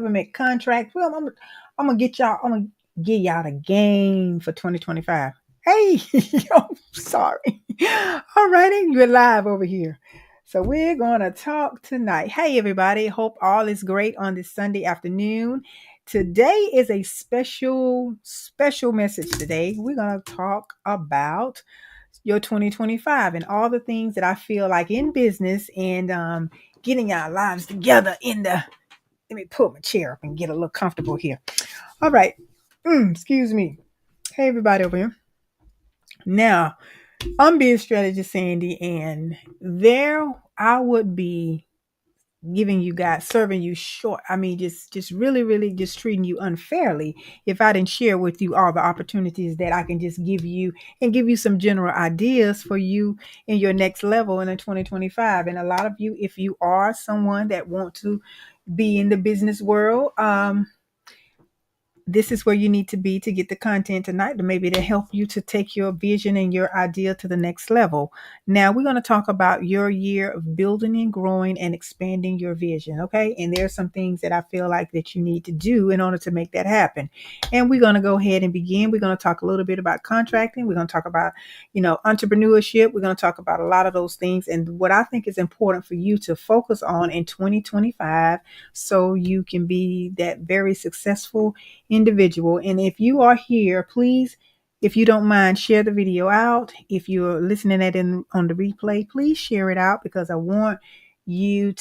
government contract. Well, I'm gonna get y'all. I'm gonna give y'all the game for 2025. Hey, yo, sorry. All righty, you're live over here. So we're gonna talk tonight. Hey, everybody. Hope all is great on this Sunday afternoon. Today is a special message. Today we're gonna talk about your 2025 and all the things that I feel like in business and getting our lives together in the. Let me pull my chair up and get a little comfortable here. All right. Excuse me. Hey, everybody over here. Now, I'm Biz Strategist Sandy, and there I would be giving you guys, serving you short. I mean, just really just treating you unfairly if I didn't share with you all the opportunities that I can just give you and give you some general ideas for you in your next level in 2025. And a lot of you, if you are someone that want to be in the business world, this is where you need to be to get the content tonight to maybe to help you to take your vision and your idea to the next level. Now we're going to talk about your year of building and growing and expanding your vision. Okay. And there's some things that I feel like that you need to do in order to make that happen. And we're going to go ahead and begin. We're going to talk a little bit about contracting. We're going to talk about, entrepreneurship. We're going to talk about a lot of those things. And what I think is important for you to focus on in 2025 so you can be that very successful individual. And if you are here, please, if you don't mind, share the video out. If you're listening at in on the replay, please share it out because we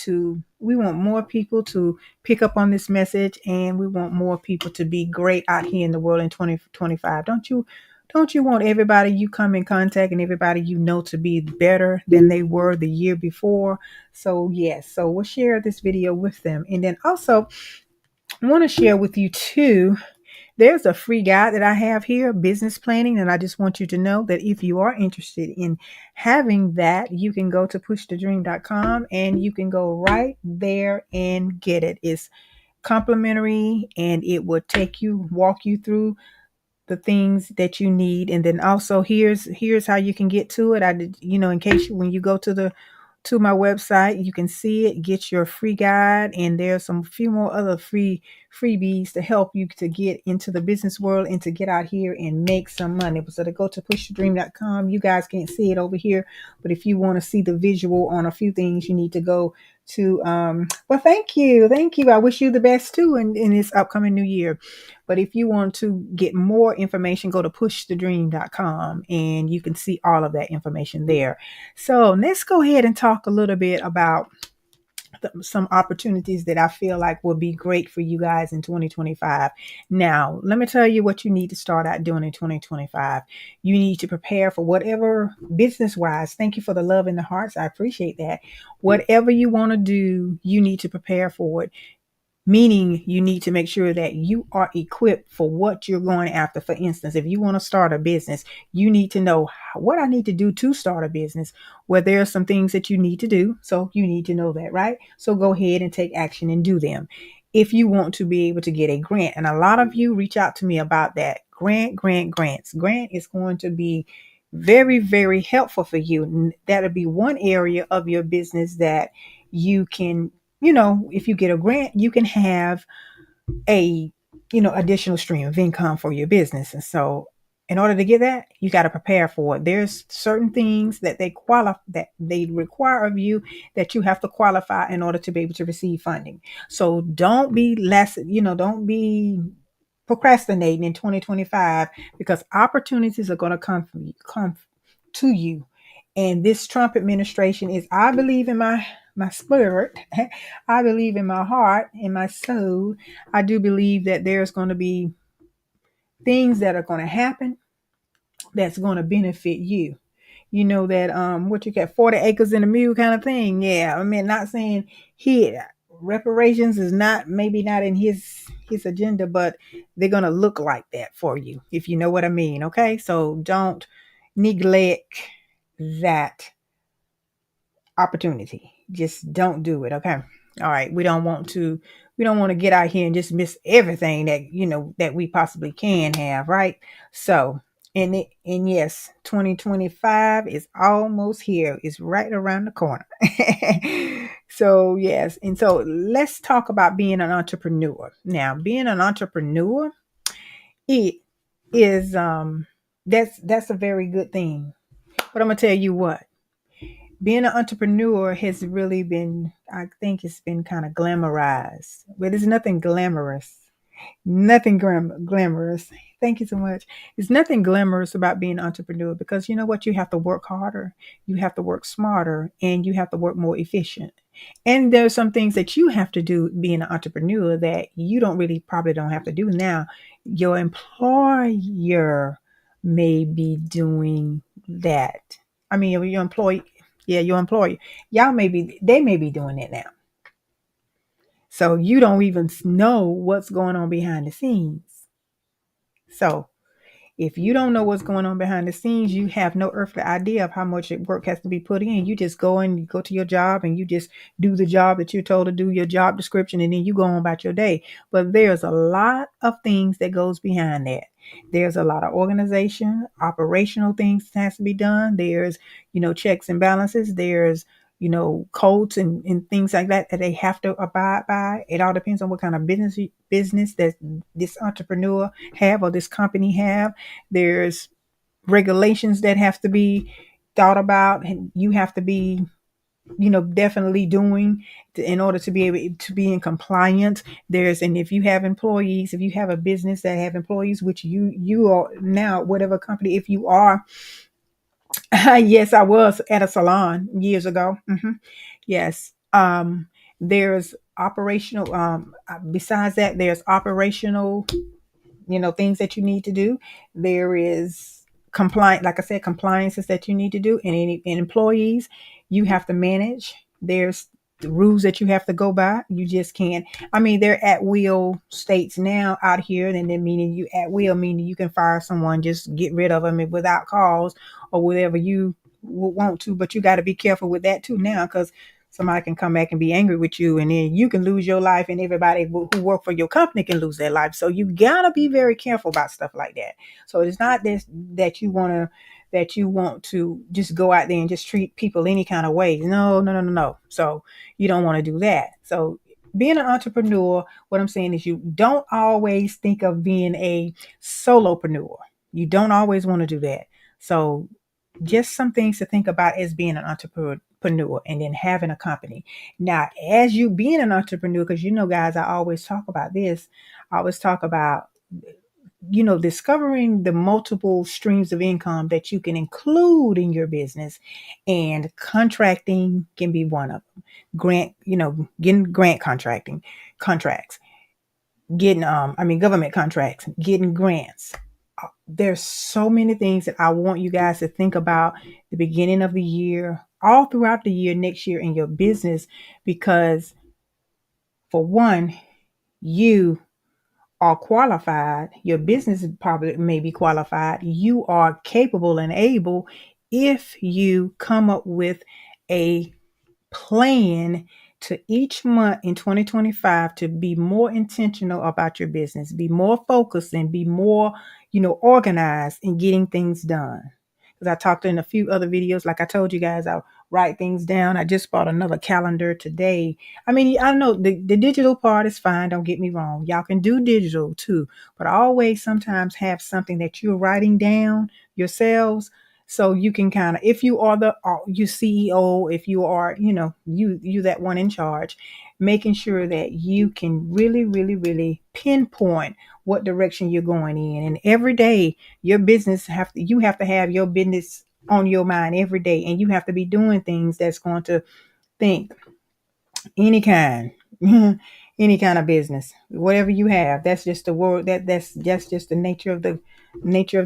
want more people to pick up on this message, and we want more people to be great out here in the world in 2025. Don't you want everybody you come in contact and everybody you know to be better than they were the year before? So yes, so we'll share this video with them. And then also I want to share with you too, there's a free guide that I have here, business planning. And I just want you to know that if you are interested in having that, you can go to pushthedream.com and you can go right there and get it. It's complimentary and it will walk you through the things that you need. And then also here's how you can get to it. In case when you go to my website, you can see it, get your free guide, and there's some few more other freebies to help you to get into the business world and to get out here and make some money. So to go to pushthedream.com, you guys can't see it over here, but if you want to see the visual on a few things, you need to go to well, thank you. I wish you the best too in this upcoming new year. But if you want to get more information, go to pushthedream.com and you can see all of that information there. So let's go ahead and talk a little bit about some opportunities that I feel like will be great for you guys in 2025. Now, let me tell you what you need to start out doing in 2025. You need to prepare for whatever business-wise. Thank you for the love in the hearts. I appreciate that. Whatever you want to do, you need to prepare for it. Meaning you need to make sure that you are equipped for what you're going after. For instance, if you want to start a business, you need to know what I need to do to start a business, where there are some things that you need to do. So you need to know that, right? So go ahead and take action and do them. If you want to be able to get a grant, and a lot of you reach out to me about that, grants. Grant is going to be very, very helpful for you. That'll be one area of your business that you can, if you get a grant, you can have a, additional stream of income for your business. And so in order to get that, you got to prepare for it. There's certain things that they require of you that you have to qualify in order to be able to receive funding. So don't be don't be procrastinating in 2025 because opportunities are going to come to you. And this Trump administration is, I believe in my spirit, I believe in my heart, in my soul, I do believe that there's going to be things that are going to happen that's going to benefit you. You know that what you got, 40 acres and a mule kind of thing. Yeah, I mean, not saying reparations is maybe not in his agenda, but they're going to look like that for you, if you know what I mean. Okay, so don't neglect that opportunity. Just don't do it. Okay. All right. We don't want to get out here and just miss everything that we possibly can have. Right. So, and yes, 2025 is almost here. It's right around the corner. So yes, and so let's talk about being an entrepreneur. Now, being an entrepreneur, it is that's a very good thing. But I'm gonna tell you what, being an entrepreneur has really been, I think it's been kind of glamorized, but it's nothing glamorous. Nothing glamorous. Thank you so much. There's nothing glamorous about being an entrepreneur because you know what? You have to work harder, you have to work smarter, and you have to work more efficient. And there's some things that you have to do being an entrepreneur that you don't really probably don't have to do now. Your employer may be doing that. I mean, your employee, yeah, your employer, they may be doing it now. So you don't even know what's going on behind the scenes. So if you don't know what's going on behind the scenes, you have no earthly idea of how much work has to be put in. You just go and you go to your job and you just do the job that you're told to do, your job description, and then you go on about your day. But there's a lot of things that goes behind that. There's a lot of organization, operational things that has to be done. There's, checks and balances. There's, codes and things like that that they have to abide by. It all depends on what kind of business that this entrepreneur have or this company have. There's regulations that have to be thought about, and you have to be, definitely doing in order to be able to be in compliance. And if you have employees, if you have a business that have employees, which you are now, whatever company, if you are, yes, I was at a salon years ago. Yes. There's operational, besides that, there's operational, things that you need to do. There is compliant, like I said, compliances that you need to do. And any employees you have to manage. There's the rules that you have to go by. You just can't. I mean, they're at will states now out here, and then meaning you at will, meaning you can fire someone, just get rid of them without cause or whatever you want to. But you got to be careful with that too now, because somebody can come back and be angry with you, and then you can lose your life, and everybody who work for your company can lose their life. So you gotta be very careful about stuff like that. So it's not this that you want to just go out there and just treat people any kind of way. No, no, no, no, no. So you don't want to do that. So being an entrepreneur, what I'm saying is you don't always think of being a solopreneur. You don't always want to do that. So just some things to think about as being an entrepreneur and then having a company. Now, as you being an entrepreneur, because guys, I always talk about this. I always talk about, discovering the multiple streams of income that you can include in your business, and contracting can be one of them. Getting grant contracts, getting government contracts, getting grants. There's so many things that I want you guys to think about the beginning of the year, all throughout the year, next year in your business, because for one, you are qualified. Your business probably may be qualified. You are capable and able if you come up with a plan to each month in 2025 to be more intentional about your business, be more focused, and be more, organized in getting things done. Because I talked in a few other videos, like I told you guys, I'll write things down. I just bought another calendar today. I mean, I know the digital part is fine. Don't get me wrong. Y'all can do digital too, but I always sometimes have something that you're writing down yourselves, so you can kind of, if you are you CEO, if you are, you that one in charge, making sure that you can really, really, really pinpoint what direction you're going in. And every day your business you have to have your business on your mind every day. And you have to be doing things that's going to think any kind, any kind of business, whatever you have. That's just the word that's just the nature of the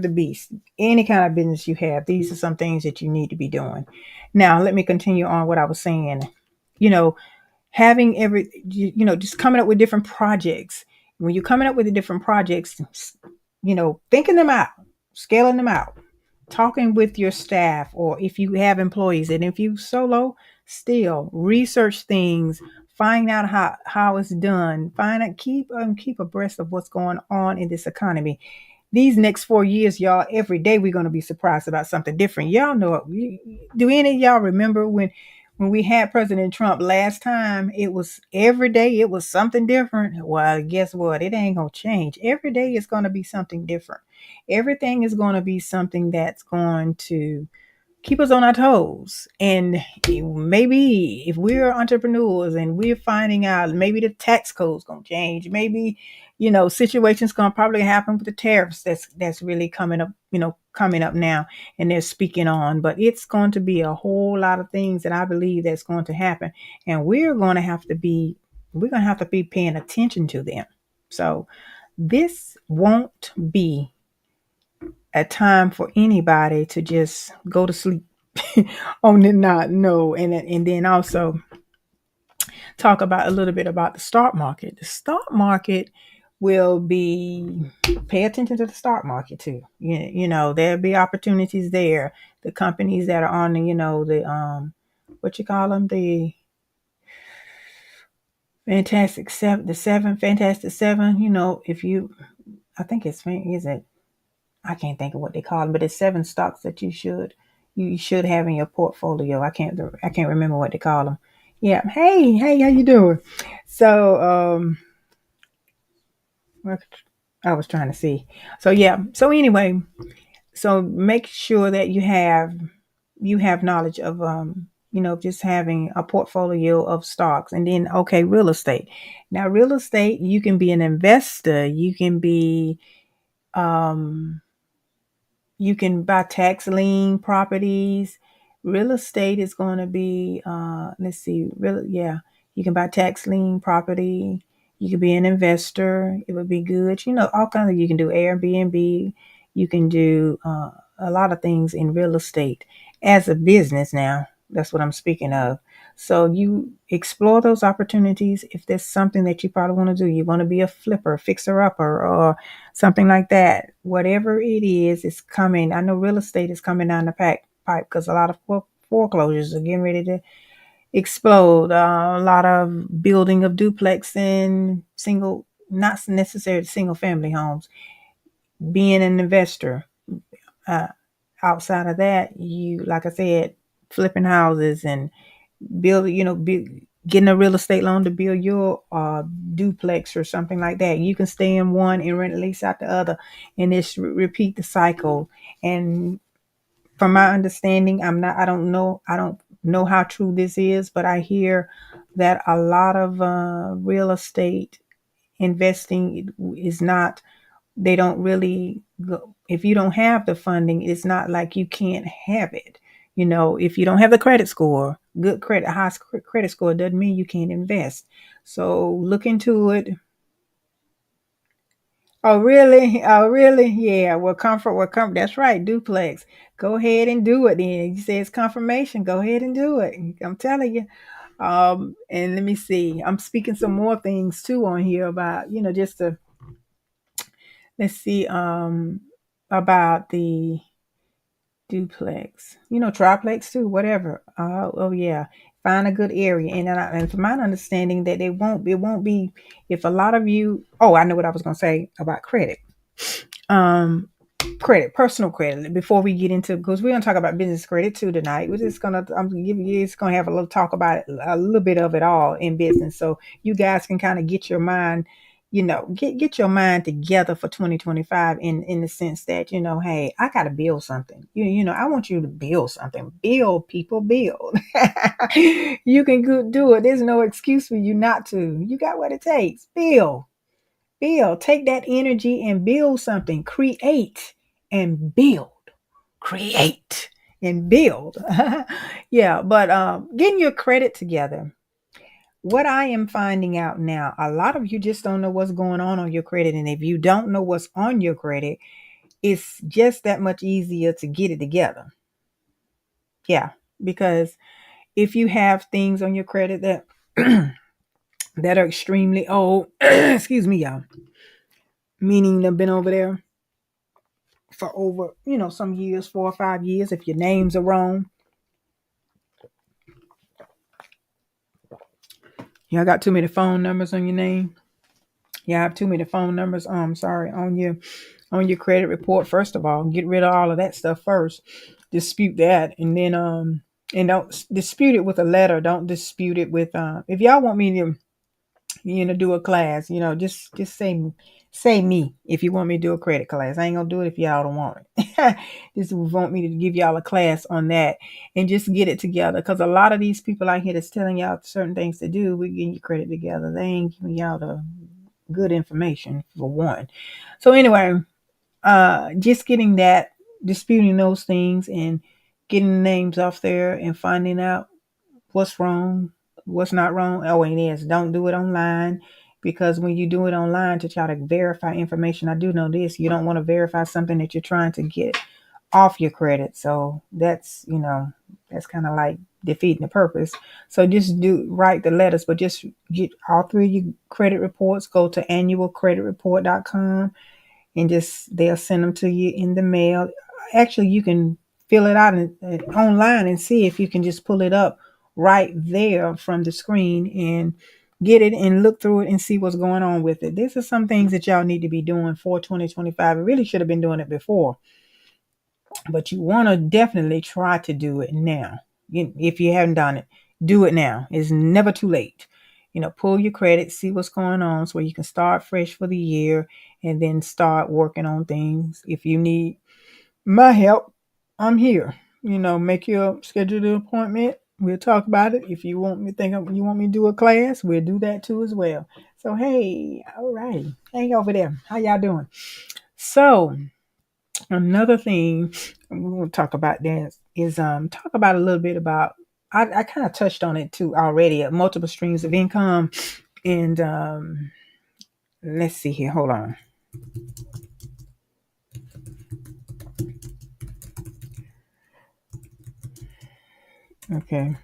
beast. Any kind of business you have, these are some things that you need to be doing. Now, let me continue on what I was saying. Having just coming up with different projects. When you're coming up with the different projects, thinking them out, scaling them out, talking with your staff, or if you have employees, and if you solo, still research things, find out how it's done, find out, keep abreast of what's going on in this economy. These next 4 years, y'all, every day we're going to be surprised about something different. Y'all know it. Do any of y'all remember when when we had President Trump last time, it was every day it was something different. Well, guess what? It ain't gonna change. Every day is gonna be something different. Everything is gonna be something that's going to keep us on our toes. And maybe if we're entrepreneurs and we're finding out, maybe the tax code's gonna change. Maybe, situations gonna probably happen with the tariffs that's really coming up, coming up now, and they're speaking on. But it's going to be a whole lot of things that I believe that's going to happen. And we're gonna have to be paying attention to them. So this won't be a time for anybody to just go to sleep on the not know. And then also talk about a little bit about the stock market. The stock market will be, pay attention to the stock market too. There'll be opportunities there. The companies that are on the what you call them, the Fantastic Seven, the seven Fantastic Seven. If you, I think is it, I can't think of what they call them, but it's 7 stocks that you should have in your portfolio. I can't remember what they call them. Yeah. Hey, how you doing? So I was trying to see. So yeah. So anyway, so make sure that you have knowledge of just having a portfolio of stocks. And then, okay, real estate. Now real estate, you can be an investor, um you can buy tax lien properties. Real estate is going to be, let's see, real, yeah, you can buy tax lien property. You can be an investor. It would be good. All kinds of, you can do Airbnb. You can do a lot of things in real estate as a business now. That's what I'm speaking of. So you explore those opportunities. If there's something that you probably want to do, you want to be a flipper, fixer upper, or something like that. Whatever it is, it's coming. I know real estate is coming down the pipe because a lot of foreclosures are getting ready to explode. A lot of building of duplex and not necessarily single family homes. Being an investor. Uh, Outside of that, like I said, flipping houses and getting a real estate loan to build your duplex or something like that. You can stay in one and rent a lease out the other, and just repeat the cycle. And from my understanding, I don't know how true this is, but I hear that a lot of real estate investing is not, they don't really go, if you don't have the funding, it's not like you can't have it. If you don't have the credit score, good credit, high credit score, doesn't mean you can't invest. So look into it. Oh really? Oh really? Yeah. Well, that's right, duplex. Go ahead and do it then. You say it's confirmation, go ahead and do it. I'm telling you. And let me see, I'm speaking some more things too on here about, just to, let's see, about the duplex, triplex too, whatever. Oh yeah, find a good area, and from my understanding that it won't be, if a lot of you. Oh, I know what I was gonna say about credit. Um, Credit, personal credit. Before we get into, because we're gonna talk about business credit too tonight. I'm gonna give you, it's gonna have a little talk about it, a little bit of it all in business, so you guys can kind of get your mind, get your mind together for 2025, in the sense that, hey, I gotta build something. I want you to build something. Build, people, build. You can do it. There's no excuse for you not to. You got what it takes. Build. Take that energy and build something. Create and build. Create and build. Yeah, but getting your credit together. What I am finding out now, a lot of you just don't know what's going on your credit. And if you don't know what's on your credit, it's just that much easier to get it together. Yeah, because if you have things on your credit that that are extremely old, excuse me, y'all, meaning they've been over there for over, some years, 4 or 5 years. If your names are wrong, y'all got too many phone numbers on your name. You have too many phone numbers. Sorry, on your credit report. First of all, get rid of all of that stuff first. Dispute that, and then And don't dispute it with a letter. Don't dispute it with if y'all want me to do a class, just say me if you want me to do a credit class. I ain't gonna do it if y'all don't want it. Just want me to give y'all a class on that and just get it together, because a lot of these people out here that's telling y'all certain things to do, we getting your credit together, they ain't giving y'all the good information for one. So anyway, just getting that, disputing those things and getting names off there and finding out what's wrong, what's not wrong. Oh, and yes, don't do it online, because when you do it online to try to verify information, I do know this, you don't want to verify something that you're trying to get off your credit. So that's kind of like defeating the purpose. So just write the letters, but just get all three of your credit reports, go to annualcreditreport.com, and just they'll send them to you in the mail. Actually, you can fill it out online and see if you can just pull it up right there from the screen and get it and look through it and see what's going on with it. These are some things that y'all need to be doing for 2025. It really should have been doing it before, but you want to definitely try to do it now. If you haven't done it, do it now. It's never too late. Pull your credit, see what's going on so you can start fresh for the year and then start working on things. If you need my help, I'm here. Make your schedule an appointment. We'll talk about it. If you want me you want me to do a class, we'll do that too as well. So hey, all right. Hang over there. How y'all doing? So another thing we want to talk about that is talk about a little bit about, I kind of touched on it too already, multiple streams of income. And let's see here, hold on. Okay.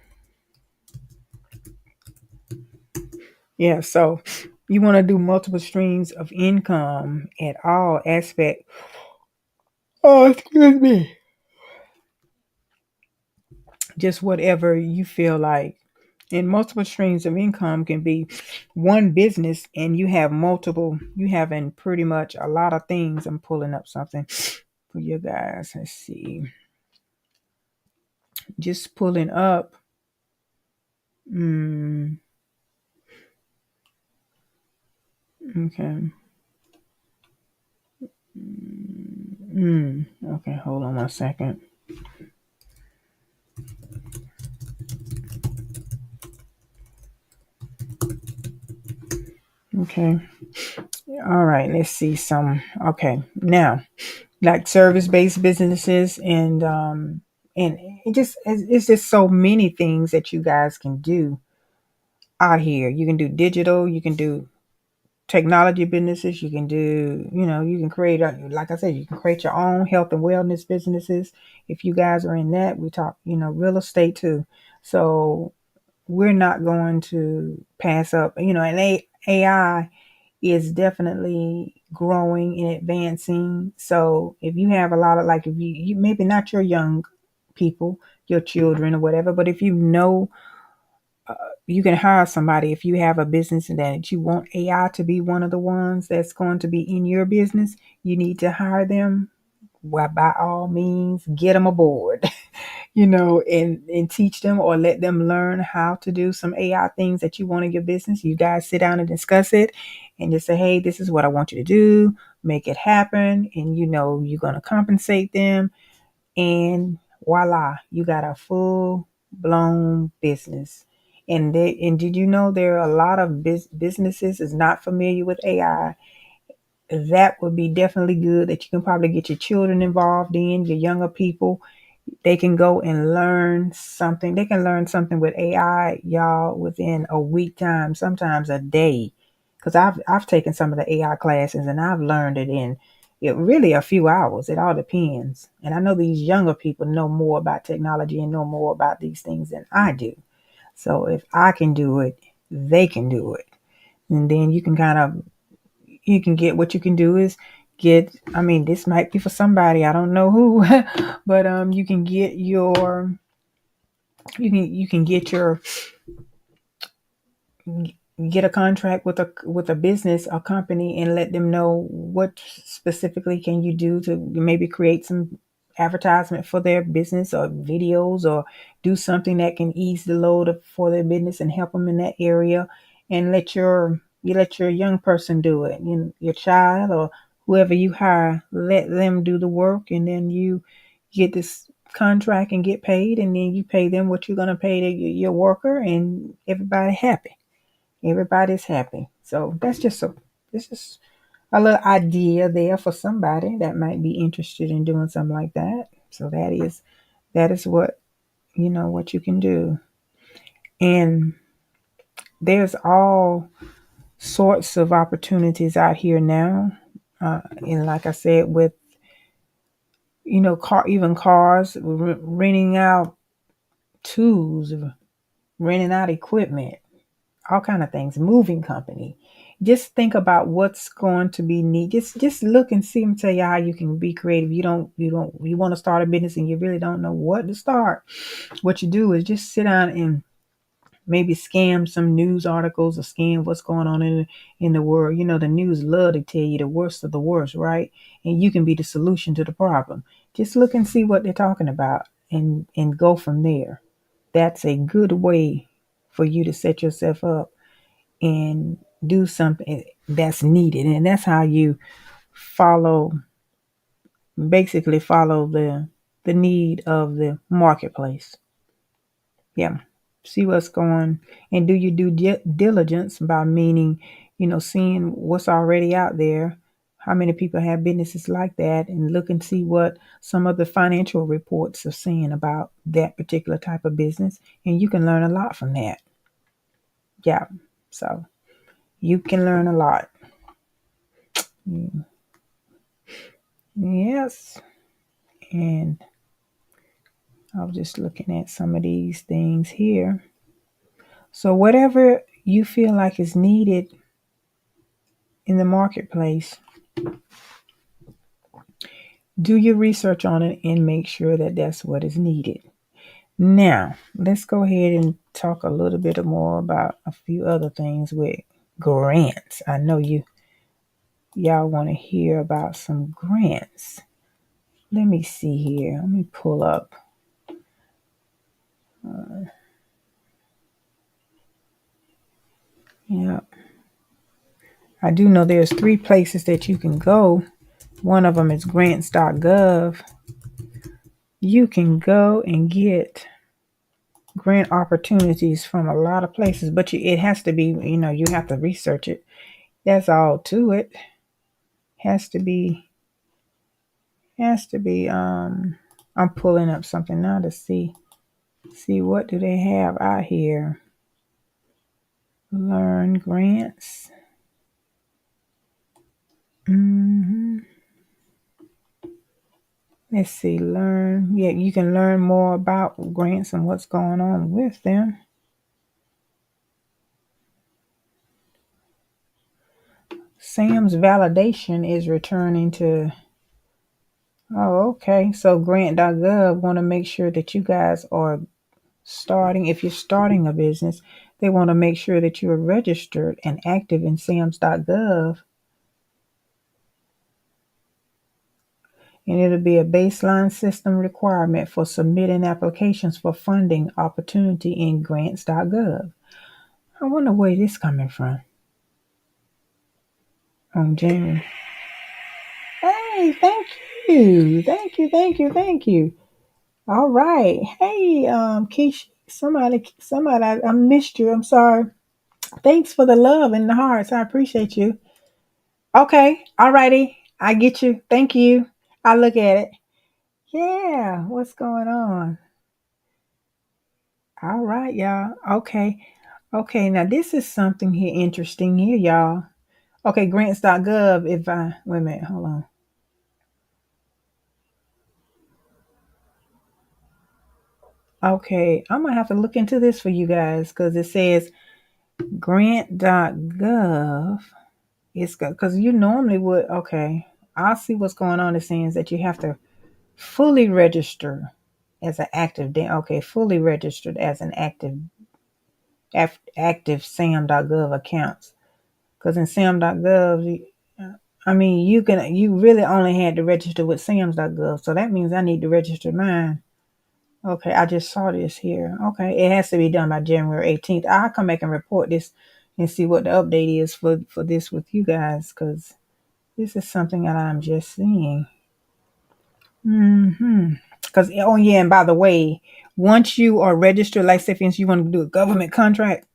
Yeah, so you want to do multiple streams of income at all aspect. Oh, excuse me. Just whatever you feel like. And multiple streams of income can be one business, and you having pretty much a lot of things. I'm pulling up something for you guys. Let's see. Just pulling up. Okay. Okay, hold on 1 second. Okay. All right, let's see some. Okay. Now, like service-based businesses and it's just so many things that you guys can do out here. You can do digital, you can do technology businesses, you can do, you can create like I said, you can create your own health and wellness businesses. If you guys are in that, we talk, real estate too. So we're not going to pass up, and AI is definitely growing and advancing. So if you have a lot of, like, if you maybe not your young people, your children or whatever, but if you can hire somebody. If you have a business and that you want AI to be one of the ones that's going to be in your business, you need to hire them. Well, by all means, get them aboard. And teach them or let them learn how to do some AI things that you want in your business. You guys sit down and discuss it and just say, hey, this is what I want you to do, make it happen. And you're going to compensate them. And voila, you got a full blown business. And did you know there are a lot of businesses is not familiar with AI? That would be definitely good that you can probably get your children involved in, your younger people. They can go and learn something. They can learn something with AI, y'all, within a week time, sometimes a day. Because I've taken some of the AI classes and I've learned it in really a few hours. It all depends. And I know these younger people know more about technology and know more about these things than I do. So if I can do it, they can do it. And then you can get, what you can do is get, I mean, this might be for somebody, I don't know who, but you can get your get a contract with a business, a company, and let them know what specifically can you do to maybe create some advertisement for their business or videos, or do something that can ease the load for their business and help them in that area, and let your young person do it. Your child or whoever you hire, let them do the work, and then you get this contract and get paid, and then you pay them what you're going to pay your worker, and everybody happy. Everybody's happy. So this is a little idea there for somebody that might be interested in doing something like that. So that is what what you can do. And there's all sorts of opportunities out here now. And like I said, with even cars, renting out tools, renting out equipment, all kind of things, moving company. Just think about what's going to be neat. Just look and see and tell you how you can be creative. You want to start a business and you really don't know what to start. What you do is just sit down and maybe scan some news articles or scan what's going on in the world. The news love to tell you the worst of the worst, right? And you can be the solution to the problem. Just look and see what they're talking about and go from there. That's a good way for you to set yourself up and do something that's needed. And that's how you follow basically follow the need of the marketplace. Yeah. See what's going, and do you do diligence by meaning, seeing what's already out there, how many people have businesses like that, and look and see what some of the financial reports are saying about that particular type of business, and you can learn a lot from that. Yeah. So you can learn a lot. Yes. And I was just looking at some of these things here. So whatever you feel like is needed in the marketplace, do your research on it and make sure that that's what is needed. Now, let's go ahead and talk a little bit more about a few other things with grants. I know y'all want to hear about some grants. Let me see here. Let me pull up. Yeah. I do know there's 3 places that you can go. One of them is grants.gov. You can go and get grant opportunities from a lot of places, but it has to be, you have to research it. That's all to it. Has to be, I'm pulling up something now to see what do they have out here. Learn grants. Let's see, learn. Yeah, you can learn more about grants and what's going on with them. Sam's validation is returning to. Oh, okay. So grant.gov want to make sure that you guys are starting. If you're starting a business, they want to make sure that you're registered and active in sams.gov. And it'll be a baseline system requirement for submitting applications for funding opportunity in grants.gov. I wonder where this coming from. Jamie. Hey, thank you. Thank you. All right. Hey, Keish, somebody, I missed you. I'm sorry. Thanks for the love and the hearts. I appreciate you. Okay. All righty. I get you. Thank you. I look at it. Yeah. What's going on? All right, y'all. Okay. Okay. Now this is something here interesting here, y'all. Okay. Grants.gov. Wait a minute. Hold on. Okay. I'm going to have to look into this for you guys because it says grant.gov. It's because you normally would. Okay. I'll see what's going on. It seems that you have to fully register as an active. Okay. Fully registered as an active sam.gov accounts. Because in sam.gov, I mean, you really only had to register with SAMS.gov, so that means I need to register mine. Okay, I just saw this here. Okay, it has to be done by January 18th. I'll come back and report this and see what the update is for this with you guys, because this is something that I'm just seeing. Because, oh yeah, and by the way, once you are registered, like say for instance, you want to do a government contract,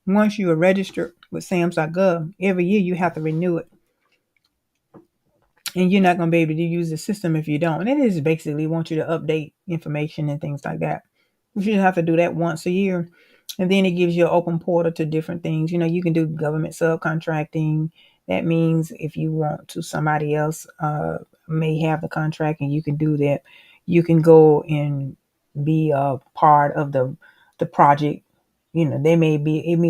once you are registered with SAMS.gov, every year you have to renew it. And you're not going to be able to use the system if you don't. And it is basically want you to update information and things like that. You should have to do that once a year. And then it gives you an open portal to different things. You can do government subcontracting. That means if you want to, somebody else may have the contract and you can do that. You can go and be a part of the project. It may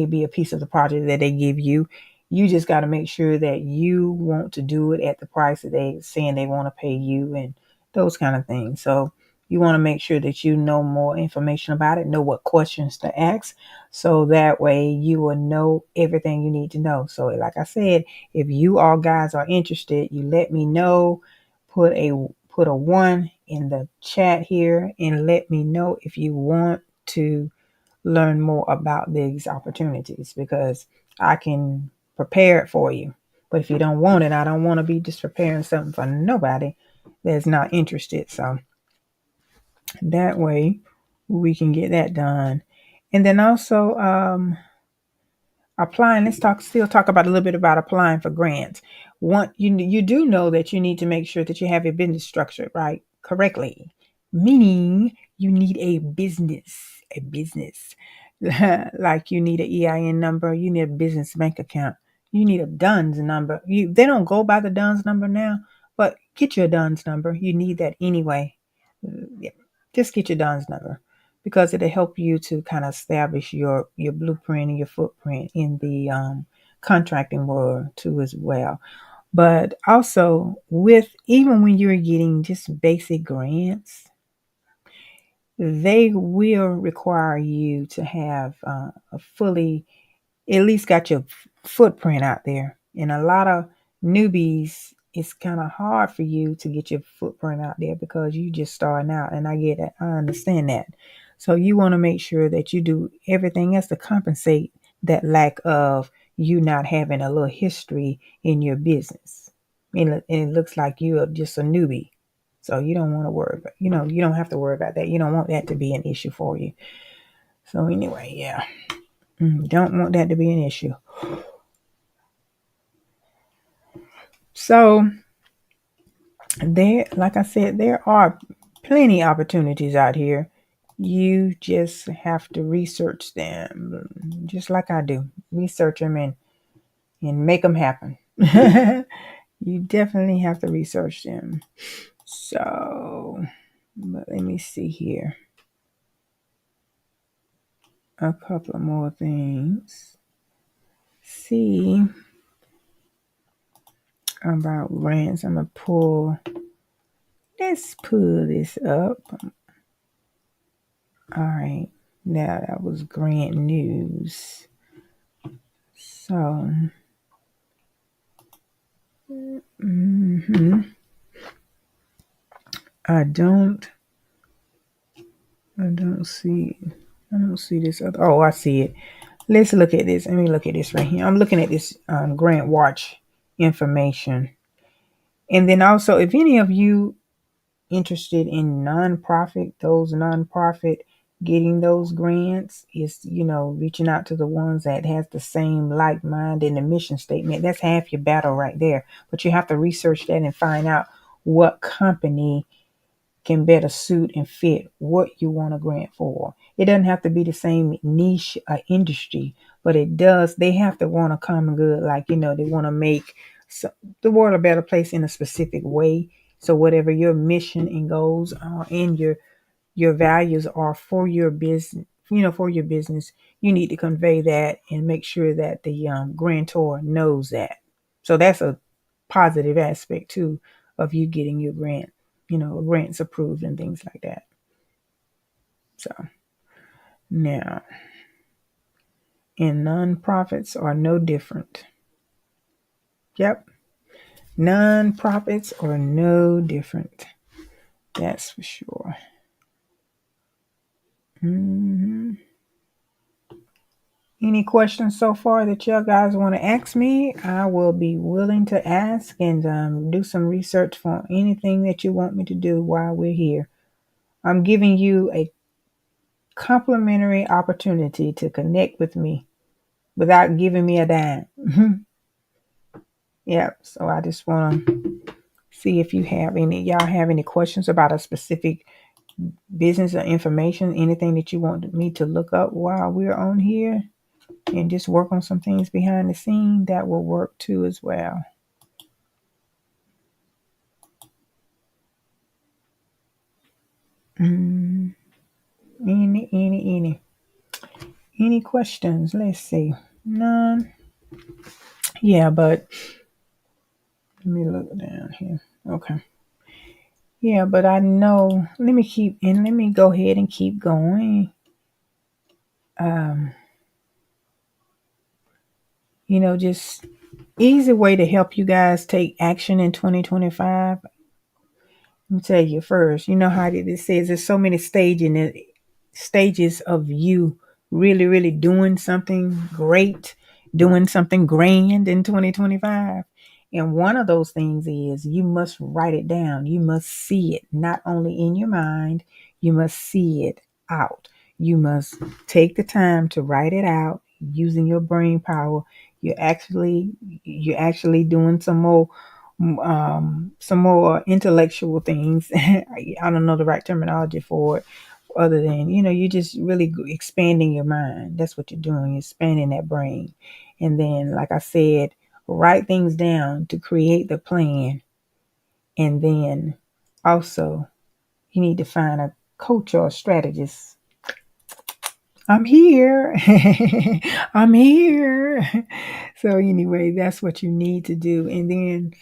be a piece of the project that they give you. You just got to make sure that you want to do it at the price that they saying they want to pay you and those kind of things. So you want to make sure that you know more information about it, know what questions to ask, so that way you will know everything you need to know. So like I said, if you all guys are interested, you let me know. Put a 1 in the chat here and let me know if you want to learn more about these opportunities, because I can prepare it for you. But if you don't want it, I don't want to be just preparing something for nobody that's not interested. So that way we can get that done. And then also applying, still talk about a little bit about applying for grants. You do know that you need to make sure that you have your business structured right correctly, meaning you need a business like you need an EIN number, you need a business bank account, you need a DUNS number. They don't go by the DUNS number now, but get your DUNS number. You need that anyway. Yeah, just get your DUNS number, because it'll help you to kind of establish your blueprint and your footprint in the contracting world too as well. But also, with even when you're getting just basic grants, they will require you to have a fully, at least got your footprint out there. And a lot of newbies, it's kind of hard for you to get your footprint out there because you just starting out. And I get it. I understand that. So you want to make sure that you do everything else to compensate that lack of you not having a little history in your business. And it looks like you are just a newbie. So you don't want to worry about, you don't have to worry about that. You don't want that to be an issue for you. So anyway, yeah. Don't want that to be an issue. So there, like I said, there are plenty of opportunities out here. You just have to research them, just like I do. Research them and make them happen. You definitely have to research them. So, but let me see here. A couple of more things. See about rants. Let's pull this up. All right. Now that was grant news. So, I don't see. I don't see this other. Oh, I see it. Let's look at this. Let me look at this right here. I'm looking at this Grant Watch information. And then also, if any of you interested in those nonprofit getting those grants, is reaching out to the ones that has the same like mind and the mission statement. That's half your battle right there. But you have to research that and find out what company can better suit and fit what you want a grant for. It doesn't have to be the same niche industry, but they have to want a common good. Like, they want to make the world a better place in a specific way. So whatever your mission and goals are and your values are for your business, you need to convey that and make sure that the grantor knows that. So that's a positive aspect too of you getting your grants approved and things like that. So now, and nonprofits are no different. Yep. Non-profits are no different. That's for sure. hmm Any questions so far that y'all guys want to ask me? I will be willing to ask and do some research for anything that you want me to do while we're here. I'm giving you a complimentary opportunity to connect with me without giving me a dime. Yep. So I just want to see if y'all have any questions about a specific business or information, anything that you want me to look up while we're on here, and just work on some things behind the scene that will work too as well. Mm, any questions? Let's see. None. Yeah, but let me look down here. Okay. Yeah, but I know. Let me go ahead and keep going. Um, just easy way to help you guys take action in 2025. Let me tell you first, you know how it says there's so many stages of you really, really doing something great, doing something grand in 2025. And one of those things is you must write it down. You must see it, not only in your mind, you must see it out. You must take the time to write it out using your brain power. You're actually doing some more intellectual things. I don't know the right terminology for it, other than you're just really expanding your mind. That's what you're doing, expanding that brain. And then, like I said, write things down to create the plan. And then also, you need to find a coach or a strategist. I'm here. I'm here. So anyway, that's what you need to do. And then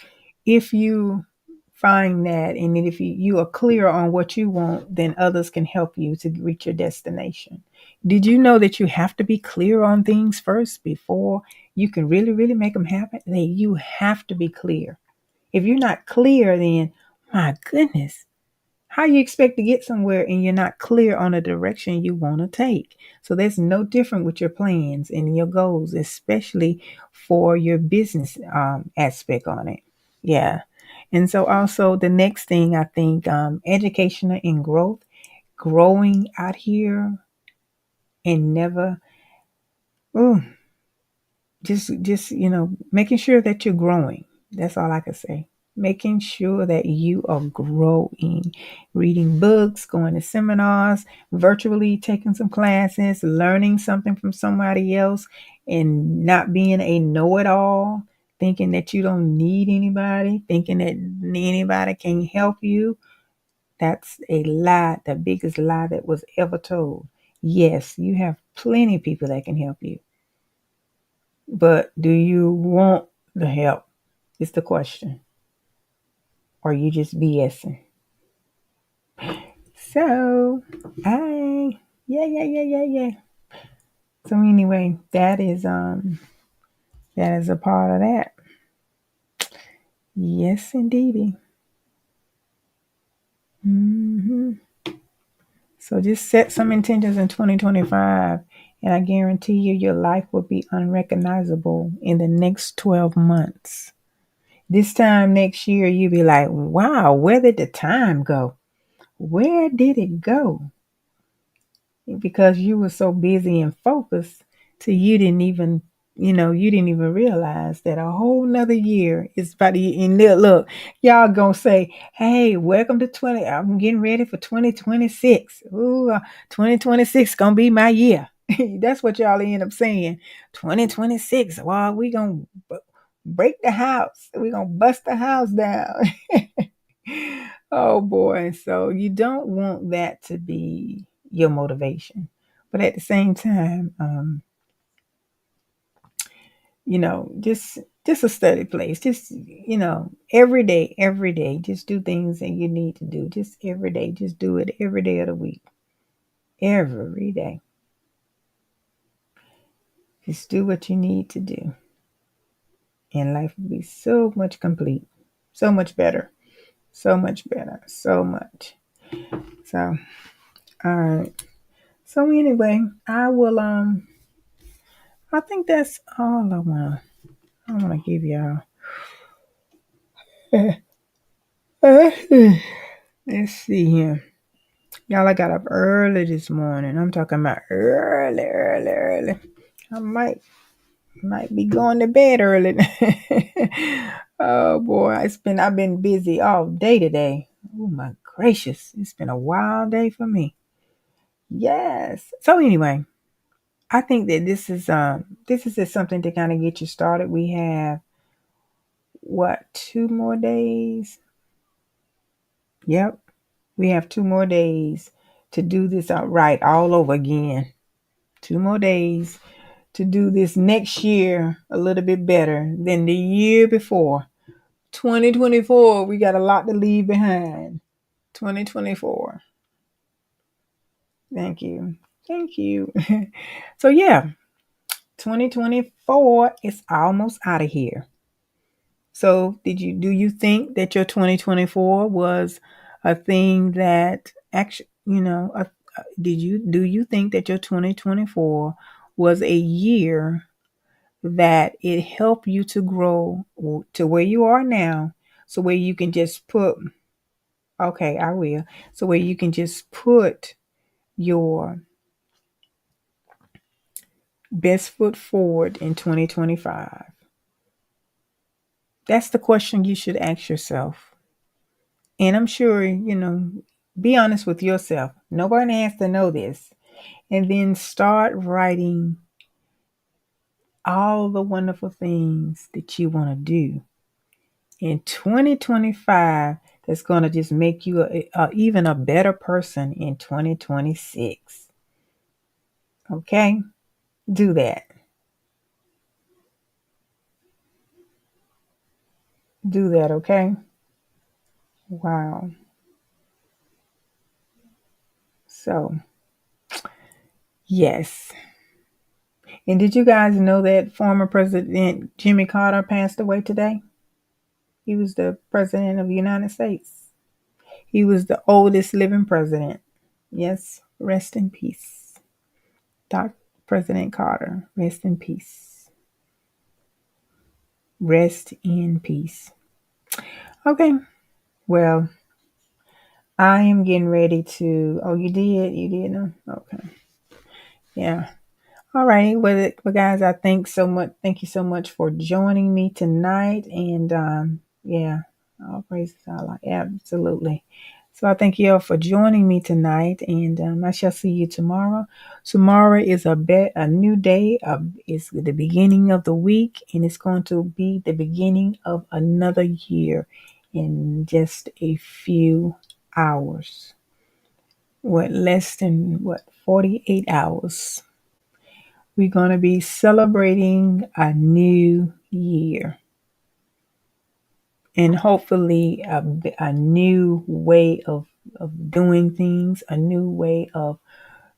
if you find that, and then if you are clear on what you want, then others can help you to reach your destination. Did you know that you have to be clear on things first before you can really, really make them happen? You have to be clear. If you're not clear, then my goodness, how you expect to get somewhere and you're not clear on the direction you want to take? So that's no different with your plans and your goals, especially for your business aspect on it. Yeah. And so also the next thing I think, educational and growing out here and never, ooh, just making sure that you're growing. That's all I can say. Making sure that you are growing, reading books, going to seminars, virtually taking some classes, learning something from somebody else, and not being a know-it-all, thinking that you don't need anybody, thinking that anybody can help you. That's a lie, the biggest lie that was ever told. Yes, you have plenty of people that can help you. But do you want the help? Is the question. Or you just BSing? So, I yeah. So anyway, that is a part of that. Yes, indeedy. hmm So just set some intentions in 2025, and I guarantee you, your life will be unrecognizable in the next 12 months. This time next year, you'll be like, wow, where did the time go? Where did it go? Because you were so busy and focused till you didn't even realize that a whole nother year is about to. And look, y'all gonna say, hey, welcome to 20. I'm getting ready for 2026. Ooh, 2026 gonna be my year. That's what y'all end up saying. 2026. Well, we gonna break the house. We gonna bust the house down. Oh boy. So you don't want that to be your motivation. But at the same time, just a steady place. Just, every day, just do things that you need to do. Just every day. Just do it every day of the week. Every day. Just do what you need to do. and life will be so much complete, so much better, so much better, so much. So, all right. So anyway, I will. I think that's all I want. I want to give y'all. Let's see here. Y'all, I got up early this morning. I'm talking about early, early, early. I might be going to bed early. Oh boy, I've been busy all day today. Oh my gracious, it's been a wild day for me. Yes. So anyway, I think that this is just something to kind of get you started. We have what, 2 more days? Yep, we have 2 more days to do this right all over again. 2 more days to do this next year a little bit better than the year before. 2024, we got a lot to leave behind. 2024. Thank you. Thank you. So, yeah, 2024 is almost out of here. So, do you think that your 2024 was a thing that actually, do you think that your 2024 was a year that it helped you to grow to where you are now, so where you can just put, okay, I will. So where you can just put your best foot forward in 2025? That's the question you should ask yourself. And I'm sure, be honest with yourself. Nobody has to know this. And then start writing all the wonderful things that you want to do in 2025 that's going to just make you even a better person in 2026. Okay? Do that. Do that, okay? Wow. So, yes. And did you guys know that former President Jimmy Carter passed away today? He was the president of the United States. He was the oldest living president. Yes, rest in peace. Dr. President Carter, rest in peace. Rest in peace. Okay, well, I am getting ready to. Oh, you did? You did? No? Okay. Yeah. All right. Well, guys, I thank so much. Thank you so much for joining me tonight. And yeah, all praises to Allah. Absolutely. So I thank you all for joining me tonight, and I shall see you tomorrow. Tomorrow is a new day. It's the beginning of the week, and it's going to be the beginning of another year in just a few hours. Less than 48 hours. We're going to be celebrating a new year, and hopefully a new way of doing things, a new way of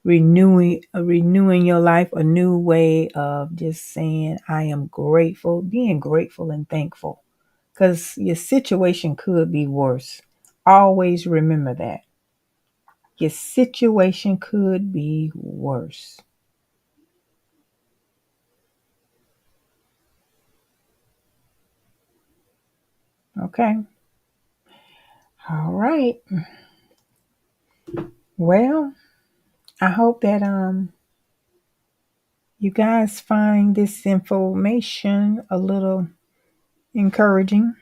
renewing your life, a new way of just saying, I am grateful, being grateful and thankful, because your situation could be worse. Always remember that. Your situation could be worse. Okay. All right. Well, I hope that you guys find this information a little encouraging.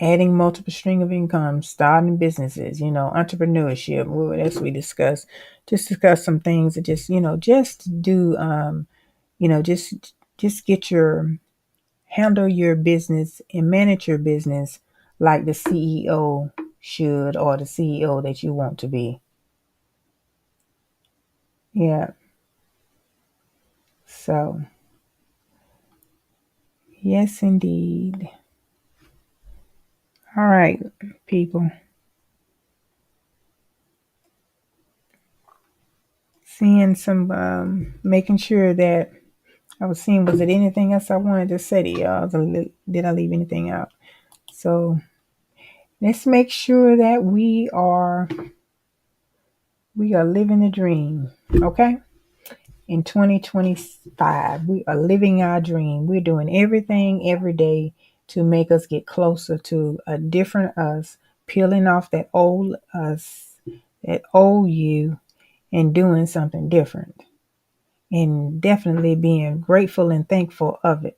Adding multiple string of income, starting businesses, entrepreneurship. Well, as we discuss, just discuss some things that just do, just handle your business and manage your business like the CEO should, or the CEO that you want to be. Yeah. So, yes, indeed. All right, people. Making sure that I was seeing, was it anything else I wanted to say to y'all? Did I leave anything out? So let's make sure that we are living the dream. Okay? In 2025, we are living our dream. We're doing everything every day to make us get closer to a different us, peeling off that old us, that old you, and doing something different. And definitely being grateful and thankful of it.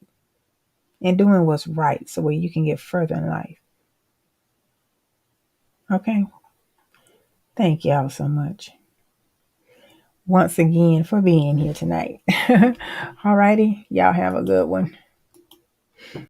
And doing what's right so where you can get further in life. Okay? Thank y'all so much once again for being here tonight. Alrighty, y'all have a good one.